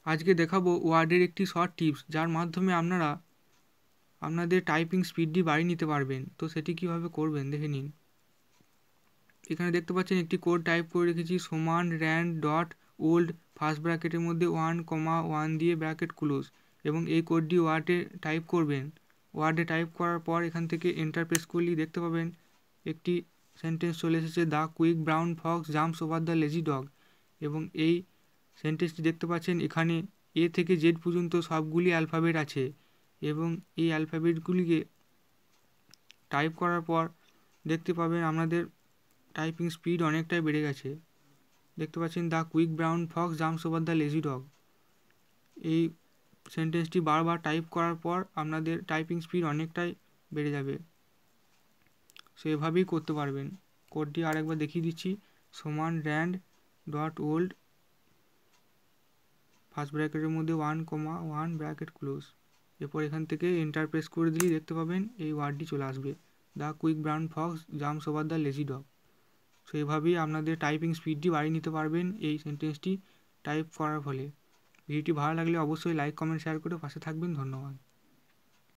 আজকে দেখাবো ওয়ার্ডের একটি শর্ট টিপস, যার মাধ্যমে আপনারা আপনাদের টাইপিং স্পিডটি বাড়িয়ে নিতে পারবেন। তো সেটি কিভাবে করবেন দেখে নিন। এখানে দেখতে পাচ্ছেন একটি কোড টাইপ করে রেখেছি, সমান র্যান্ড ডট ওল্ড ফার্স্ট ব্র্যাকেটের মধ্যে 1,1 দিয়ে ব্র্যাকেট ক্লোজ, এবং এই কোডটি ওয়ার্ডে টাইপ করবেন। ওয়ার্ডে টাইপ করার পর এখান থেকে এন্টার প্রেস করলেই দেখতে পাবেন একটি সেন্টেন্স চলে এসেছে, the quick brown Fox jumps over the lazy dog. এবং এই সেন্টেন্সটি দেখতে পাচ্ছেন এখানে এ থেকে জেড পর্যন্ত সবগুলি অ্যালফাবেট আছে, এবং এই অ্যালফাবেটগুলিকে টাইপ করার পর দেখতে পাবেন আপনাদের টাইপিং স্পিড অনেকটাই বেড়ে গেছে। দেখতে পাচ্ছেন the quick brown Fox jumps over the lazy dog. এই সেন্টেন্সটি বারবার টাইপ করার পর আপনাদের টাইপিং স্পিড অনেকটাই বেড়ে যাবে। সো এভাবেই করতে পারবেন। কোডটি আরেকবার দেখিয়ে দিচ্ছি, সমান র্যান্ড ডট ওল্ড ফার্স্ট ব্র্যাকেটের মধ্যে 1,1 ব্র্যাকেট ক্লোজ। এরপর এখান থেকে এন্টার প্রেস করে দিলেই দেখতে পাবেন এই ওয়ার্ডটি চলে আসবে, the quick brown Fox jumps over the lazy dog. So এভাবেই আপনাদের টাইপিং স্পিডটি বাড়িয়ে নিতে পারবেন এই সেন্টেন্সটি টাইপ করার ফলে। ভিডিওটি ভালো লাগলে অবশ্যই লাইক কমেন্ট শেয়ার করে পাশে থাকবেন। ধন্যবাদ।